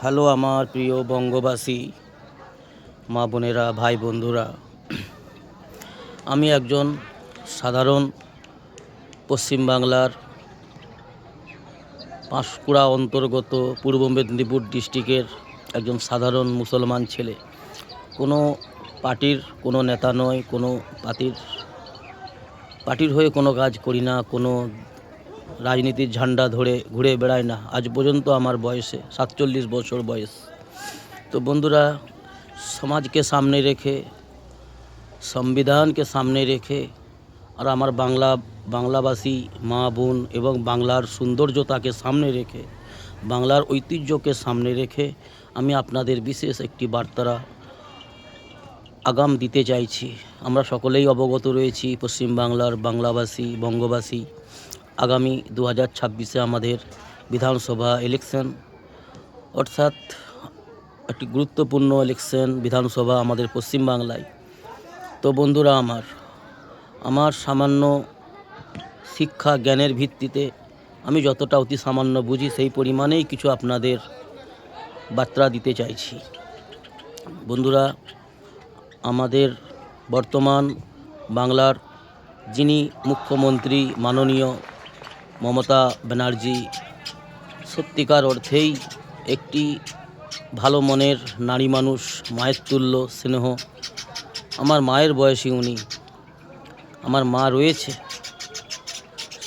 Hello আমার প্রিয় বঙ্গবাসী, মা বোনেরা, ভাই বন্ধুরা। আমি একজন সাধারণ পশ্চিমবাংলার পাঁশকুড়া অন্তর্গত পূর্ব মেদিনীপুর ডিস্ট্রিক্টের একজন সাধারণ মুসলমান ছেলে। কোনো পার্টির কোনো নেতা নয়, কোনো পার্টির হয়ে কোনো কাজ করি না, কোনো রাজনীতির ঝান্ডা ধরে ঘুরে বেড়াই না। আজ পর্যন্ত আমার বয়সে 47 বছর বয়স। তো বন্ধুরা, সমাজকে সামনে রেখে, সংবিধানকে সামনে রেখে, আর আমার বাংলাভাষী মা বোন এবং বাংলার সৌন্দর্যতাকে সামনে রেখে, বাংলার ঐতিহ্যকে সামনে রেখে আমি আপনাদের বিশেষ একটি বার্তা আগাম দিতে চাইছি। আমরা সকলেই অবগত রয়েছি পশ্চিমবাংলার বাংলাভাষী বঙ্গবাসী আগামী 2026-এ আমাদের বিধানসভা ইলেকশন, অর্থাৎ একটি গুরুত্বপূর্ণ ইলেকশন বিধানসভা আমাদের পশ্চিমবাংলায়। তো বন্ধুরা, আমার সামান্য শিক্ষা জ্ঞানের ভিত্তিতে আমি যতটা অতি সামান্য বুঝি সেই পরিমাণেই কিছু আপনাদের বার্তা দিতে চাইছি। বন্ধুরা, আমাদের বর্তমান বাংলার যিনি মুখ্যমন্ত্রী মাননীয় মমতা ব্যানার্জি সত্যিকার অর্থেই একটি ভালো মনের নারী মানুষ, মায়ের তুল্য স্নেহ। আমার মায়ের বয়সী উনি। আমার মা রয়েছে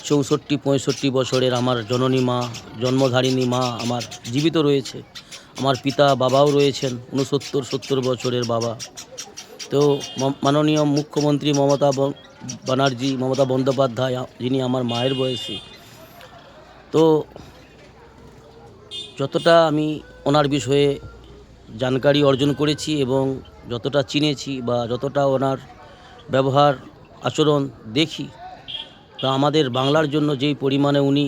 64-65 বছরের, আমার জননী মা, জন্মধারিণী মা আমার জীবিত রয়েছে। আমার পিতা বাবাও রয়েছেন 69-70 বছরের বাবা। তো মাননীয় মুখ্যমন্ত্রী মমতা বন্দ্যোপাধ্যায়, যিনি আমার মায়ের বয়সী, তো যতটা আমি ওনার বিষয়ে জানকারি অর্জন করেছি এবং যতটা চিনেছি বা যতটা ওনার ব্যবহার আচরণ দেখি, তা আমাদের বাংলার জন্য যেই পরিমাণে উনি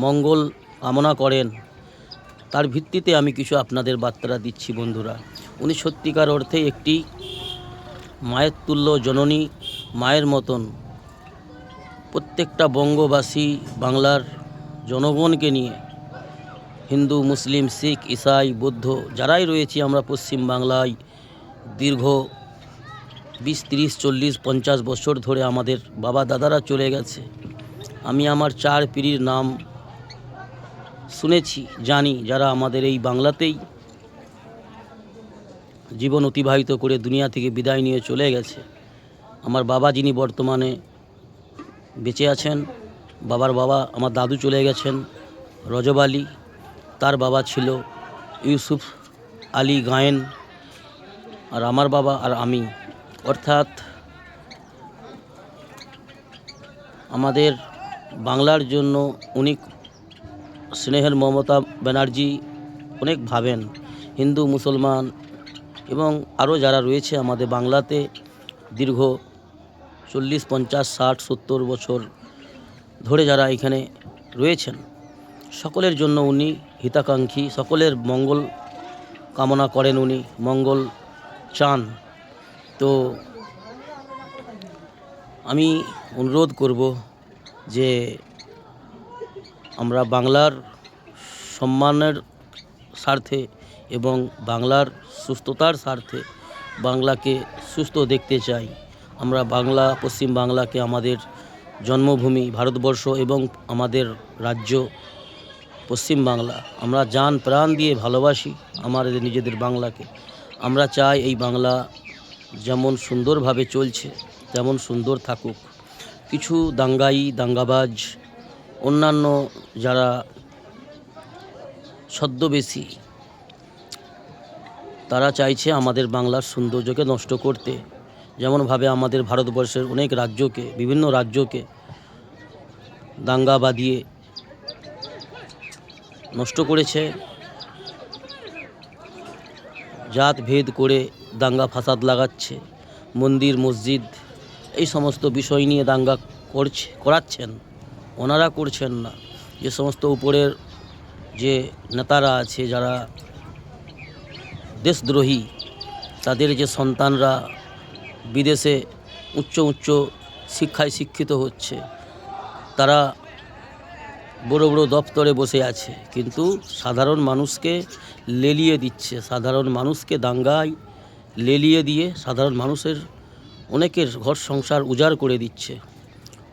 মঙ্গল কামনা করেন, তার ভিত্তিতে আমি কিছু আপনাদের বার্তা দিচ্ছি। বন্ধুরা, উনি সত্যিকার অর্থে একটি মায়ের তুল্য জননী, মায়ের মতন প্রত্যেকটা বঙ্গবাসী বাংলার জনগণকে নিয়ে, হিন্দু, মুসলিম, শিখ, ইসাই, বৌদ্ধ যারাই রয়েছি আমরা পশ্চিম বাংলায় দীর্ঘ 20, 30, 40, 50 বছর ধরে আমাদের বাবা দাদারা চলে গেছে। আমি আমার 4 পীরির নাম শুনেছি, জানি, যারা আমাদের এই বাংলাতেই জীবন অতিবাহিত করে দুনিয়া থেকে বিদায় নিয়ে চলে গেছে। আমার বাবা যিনি বর্তমানে বেঁচে আছেন, বাবার বাবা আমার দাদু চলে গেছেন রজব আলী, তার বাবা ছিল ইউসুফ আলী গায়েন, আর আমার বাবা আর আমি, অর্থাৎ আমাদের বাংলার জন্য উনি স্নেহের মমতা ব্যানার্জি অনেক ভাবেন। হিন্দু, মুসলমান এবং আরও যারা রয়েছে আমাদের বাংলাতে দীর্ঘ 40, 50, 60, 70 বছর ধরে যারা এখানে রয়েছেন, সকলের জন্য উনি হিতাকাঙ্ক্ষী, সকলের মঙ্গল কামনা করেন, উনি মঙ্গল চান। তো আমি অনুরোধ করব যে আমরা বাংলার সম্মানের স্বার্থে এবং বাংলার সুস্থতার স্বার্থে বাংলাকে সুস্থ দেখতে চাই। আমরা পশ্চিম বাংলাকে আমাদের জন্মভূমি ভারতবর্ষ এবং আমাদের রাজ্য পশ্চিম বাংলা, আমরা জান প্রাণ দিয়ে ভালোবাসি আমাদের নিজেদের বাংলাকে। আমরা চাই এই বাংলা যেমন সুন্দরভাবে চলছে তেমন সুন্দর থাকুক। কিছু দাঙ্গাবাজ, অন্যান্য যারা ছদ্মবেশী, তারা চাইছে আমাদের বাংলার সৌন্দর্যকে নষ্ট করতে, যেমনভাবে আমাদের ভারতবর্ষের অনেক রাজ্যকে, বিভিন্ন রাজ্যকে দাঙ্গা বাঁধিয়ে নষ্ট করেছে। জাত ভেদ করে দাঙ্গা ফাসাদ লাগাচ্ছে, মন্দির মসজিদ এই সমস্ত বিষয় নিয়ে দাঙ্গা করাচ্ছেন। ওনারা করছেন না, যে সমস্ত উপরের যে নেতারা আছে যারা দেশদ্রোহী, তাদের যে সন্তানরা বিদেশে উচ্চ শিক্ষায় শিক্ষিত হচ্ছে, তারা বড় বড় দপ্তরে বসে আছে, কিন্তু সাধারণ মানুষকে লেলিয়ে দিচ্ছে, সাধারণ মানুষকে দাঙ্গায় লেলিয়ে দিয়ে সাধারণ মানুষের অনেকের ঘর সংসার উজাড় করে দিচ্ছে,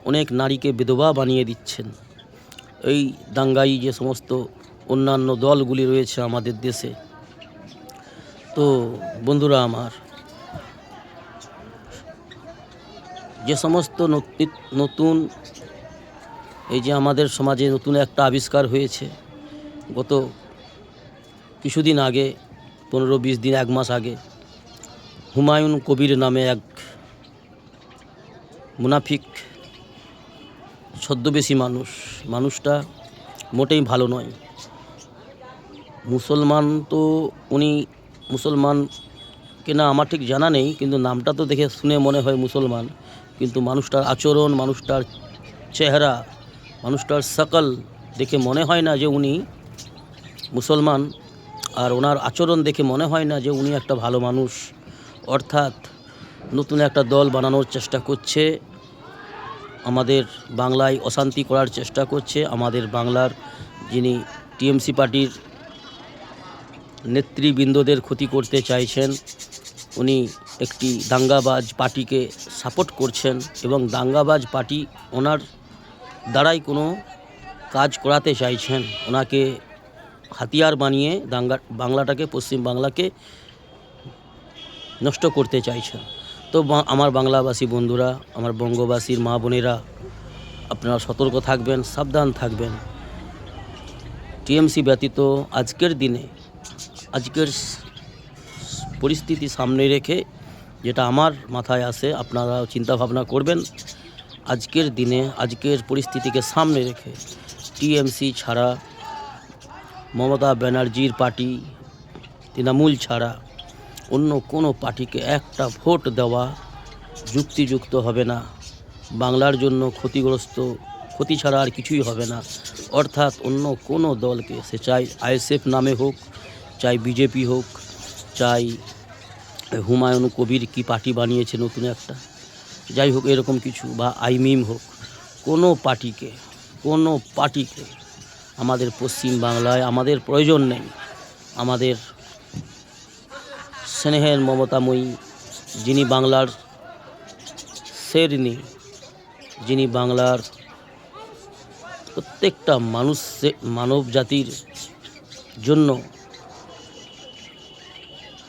অনেক নারীকে বিধবা বানিয়ে দিচ্ছেন এই দাঙ্গাই যে সমস্ত অন্যান্য দলগুলি রয়েছে আমাদের দেশে। তো বন্ধুরা আমার, যে সমস্ত নতুন এই যে আমাদের সমাজে নতুন একটা আবিষ্কার হয়েছে, গত কিছুদিন আগে 15-20 দিন, 1 মাস আগে হুমায়ুন কবির নামে এক মুনাফিক ছদ্মবেশী মানুষটা মোটেই ভালো নয়। মুসলমান তো উনি মুসলমান কিনা আমার ঠিক জানা নেই, কিন্তু নামটা তো দেখে শুনে মনে হয় মুসলমান, কিন্তু মানুষটার আচরণ, মানুষটার চেহারা, মানুষটার शकल দেখে মনে হয় না যে উনি মুসলমান, আর ওনার আচরণ দেখে মনে হয় না যে উনি একটা ভালো মানুষ। অর্থাৎ নতুন একটা দল বানানোর চেষ্টা করছে, আমাদের বাংলায় অশান্তি করার চেষ্টা করছে। আমাদের বাংলার যিনি টিএমসি পার্টির নেতৃবৃন্দদের ক্ষতি করতে চাইছেন, উনি একটি দাঙ্গাবাজ পার্টিকে সাপোর্ট করছেন এবং দাঙ্গাবাজ পার্টি ওনার দ্বারাই কোনো কাজ করাতে চাইছেন, ওনাকে হাতিয়ার বানিয়ে বাংলাটাকে, পশ্চিম বাংলাকে নষ্ট করতে চাইছেন। তো আমার বাংলাভাষী বন্ধুরা, আমার বঙ্গবাসীর মা বোনেরা, আপনারা সতর্ক থাকবেন, সাবধান থাকবেন। টিএমসি ব্যতীত আজকের দিনে, আজকের পরিস্থিতি সামনে রেখে যেটা আমার মাথায় আসে, আপনারা চিন্তা ভাবনা করবেন। আজকের দিনে, আজকের পরিস্থিতিকে সামনে রেখে টিএমসি ছাড়া, মমতা ব্যানার্জির পার্টি, তৃণমূল ছাড়া অন্য কোনো পার্টিকে একটা ভোট দেওয়া যুক্তিযুক্ত হবে না। বাংলার জন্য ক্ষতি ছাড়া আর কিছুই হবে না। অর্থাৎ অন্য কোনো দলকে, সে চাই আইএসএফ নামে হোক, চাই বিজেপি হোক, চাই হুমায়ুন কবির কি পার্টি বানিয়েছে নতুন একটা, যাই হোক এরকম কিছু, বা আইমিম হোক, কোনো পার্টিকে আমাদের পশ্চিম বাংলায় আমাদের প্রয়োজন নেই। আমাদের স্নেহের মমতাময়ী, যিনি বাংলার শেরনি, যিনি বাংলার প্রত্যেকটা মানব জাতির জন্য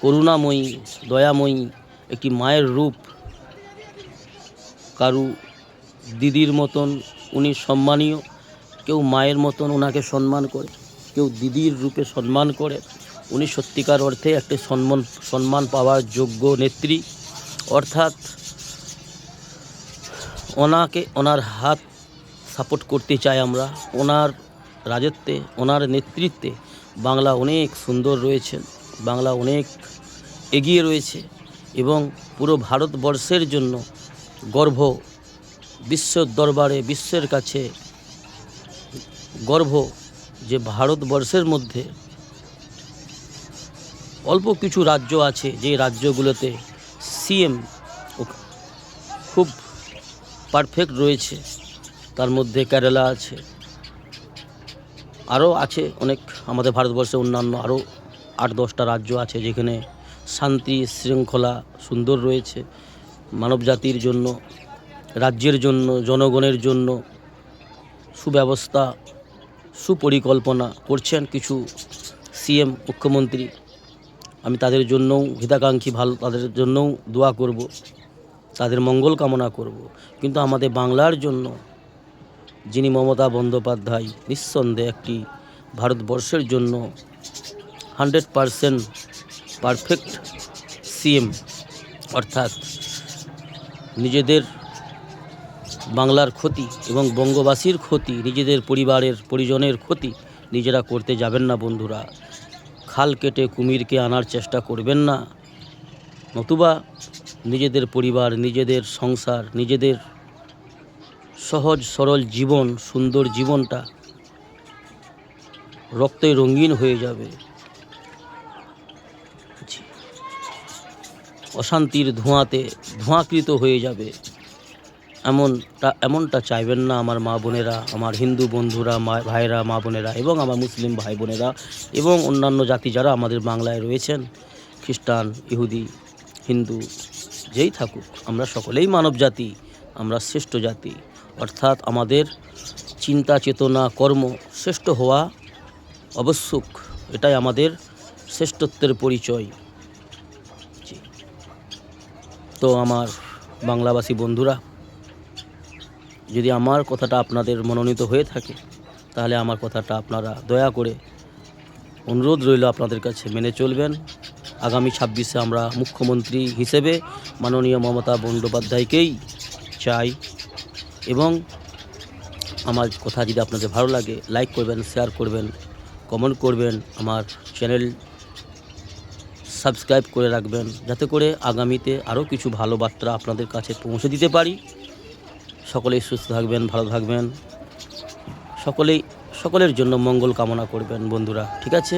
করুণাময়ী, দয়াময়ী, একটি মায়ের রূপ, কারু দিদির মতন উনি সম্মানীয়, কেউ মায়ের মতন ওনাকে সম্মান করে, কেউ দিদির রূপে সম্মান করে। উনি সত্যিকার অর্থে একটা সম্মান পাওয়ার যোগ্য নেত্রী। অর্থাৎ ওনার হাত সাপোর্ট করতে চাই আমরা। ওনার রাজত্বে, ওনার নেতৃত্বে বাংলা অনেক সুন্দর রয়েছে, বাংলা অনেক এগিয়ে রয়েছে এবং পুরো ভারতবর্ষের জন্য গর্ব, বিশ্বের দরবারে, বিশ্বের কাছে গর্ব যে ভারতবর্ষের মধ্যে অল্প কিছু রাজ্য আছে, যে রাজ্যগুলোতে সিএম খুব পারফেক্ট রয়েছে। তার মধ্যে কেরালা আছে, আরও আছে অনেক, আমাদের ভারতবর্ষে অন্যান্য আরও 8-10টা রাজ্য আছে যেখানে শান্তি শৃঙ্খলা সুন্দর রয়েছে। মানবজাতির জন্য, রাজ্যের জন্য, জনগণের জন্য সুব্যবস্থা, সুপরিকল্পনা করছেন কিছু সিএম, মুখ্যমন্ত্রী। আমি তাদের জন্যও হিতাকাঙ্ক্ষী, তাদের জন্যও দোয়া করব, তাদের মঙ্গল কামনা করব। কিন্তু আমাদের বাংলার জন্য যিনি মমতা বন্দ্যোপাধ্যায়, নিঃসন্দেহে একটি ভারতবর্ষের জন্য 100% পারফেক্ট সিএম। অর্থাৎ নিজেদের বাংলার ক্ষতি এবং বঙ্গবাসীর ক্ষতি, নিজেদের পরিজনের ক্ষতি নিজেরা করতে যাবেন না বন্ধুরা। খাল কেটে কুমিরকে আনার চেষ্টা করবেন না, নতুবা নিজেদের পরিবার, নিজেদের সংসার, নিজেদের সহজ সরল জীবন, সুন্দর জীবনটা রক্তে রঙিন হয়ে যাবে, অশান্তির ধোঁয়াতে ধোঁয়াকৃত হয়ে যাবে। এমনটা চাইবেন না আমার মা বোনেরা, আমার হিন্দু বন্ধুরা, ভাইরা, মা বোনেরা এবং আমার মুসলিম ভাই বোনেরা এবং অন্যান্য জাতি যারা আমাদের বাংলায় রয়েছেন, খ্রিস্টান, ইহুদি, হিন্দু, যেই থাকুক, আমরা সকলেই মানব জাতি, আমরা শ্রেষ্ঠ জাতি। অর্থাৎ আমাদের চিন্তা, চেতনা, কর্ম শ্রেষ্ঠ হওয়া আবশ্যক। এটাই আমাদের শ্রেষ্ঠত্বের পরিচয়। তো আমার বাংলাভাষী বন্ধুরা, যদি আমার কথাটা আপনাদের মনোনীত হয়ে থাকে, তাহলে আমার কথাটা আপনারা দয়া করে, অনুরোধ রইল আপনাদের কাছে, মেনে চলবেন। আগামী 26-এ আমরা মুখ্যমন্ত্রী হিসেবে মাননীয় মমতা বন্দ্যোপাধ্যায়কেই চাই। এবং আমার কথা যদি আপনাদের ভালো লাগে, লাইক করবেন, শেয়ার করবেন, কমেন্ট করবেন, আমার চ্যানেল সাবস্ক্রাইব করে রাখবেন, যাতে করে আগামীতে আরও কিছু ভালো বার্তা আপনাদের কাছে পৌঁছে দিতে পারি। সকলেই সুস্থ থাকবেন, ভালো থাকবেন, সকলের জন্য মঙ্গল কামনা করবেন বন্ধুরা। ঠিক আছে।